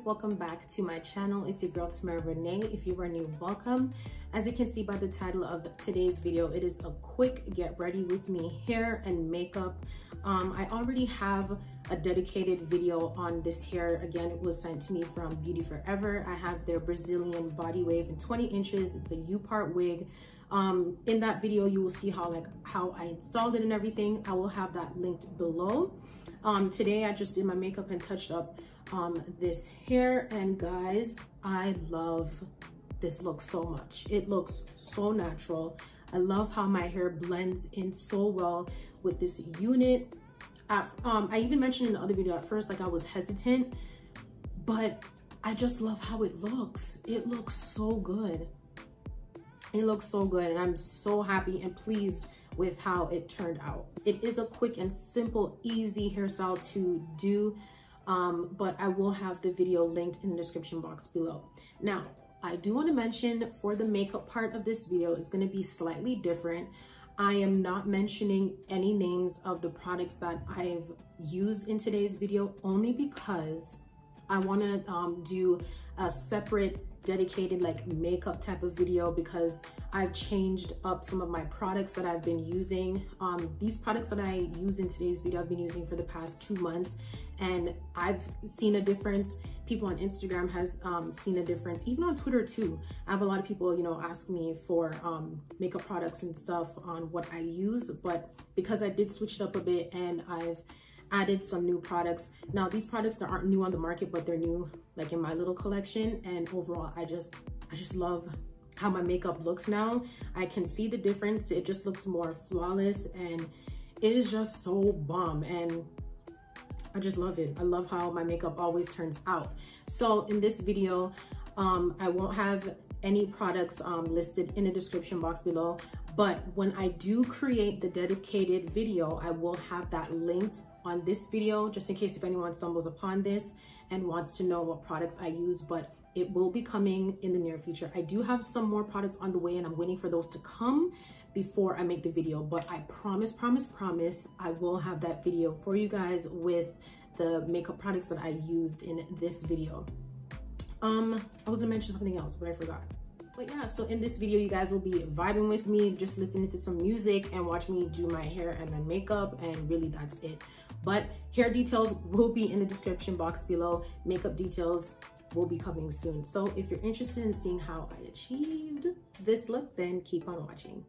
guys, welcome back to my channel. It's your girl Tamara Renaye. If you are new, welcome. As you can see by the title of today's video, it is a quick get ready with me hair and makeup. I already have a dedicated video on this hair. Again, it was sent to me from Beauty Forever. I have their Brazilian body wave in 20 inches. It's a U-part wig. In that video, you will see how I installed it and everything. I will have that linked below. Today I just did my makeup and touched up this hair, and guys, I love this look so much. It looks so natural. I love how my hair blends in so well with this unit. I even mentioned in the other video at first, I was hesitant, but I just love how it looks. It looks so good. It looks so good, and I'm so happy and pleased with how it turned out. It is a quick and simple, easy hairstyle to do, but I will have the video linked in the description box below. Now, I do want to mention for the makeup part of this video, it's going to be slightly different. I am not mentioning any names of the products that I've used in today's video, only because I want to do a separate dedicated makeup type of video, because I've changed up some of my products that I've been using. These products that I use in today's video, I've been using for the past 2 months, and I've seen a difference. People on Instagram has seen a difference, even on Twitter too. I have a lot of people, ask me for makeup products and stuff on what I use, but because I did switch it up a bit and I've added some new products. Now, these products that aren't new on the market, but they're new in my little collection, and overall I just love how my makeup looks now. I can see the difference. It just looks more flawless, and it is just so bomb, and I just love it. I love how my makeup always turns out. So in this video, I won't have any products listed in the description box below, but when I do create the dedicated video, I will have that linked on this video, just in case if anyone stumbles upon this and wants to know what products I use, but it will be coming in the near future. I do have some more products on the way, and I'm waiting for those to come before I make the video, but I promise, I will have that video for you guys with the makeup products that I used in this video. I was gonna mention something else, but I forgot. But yeah, so in this video, you guys will be vibing with me, just listening to some music and watch me do my hair and my makeup, and really that's it. But hair details will be in the description box below. Makeup details will be coming soon. So if you're interested in seeing how I achieved this look, then keep on watching.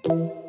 you.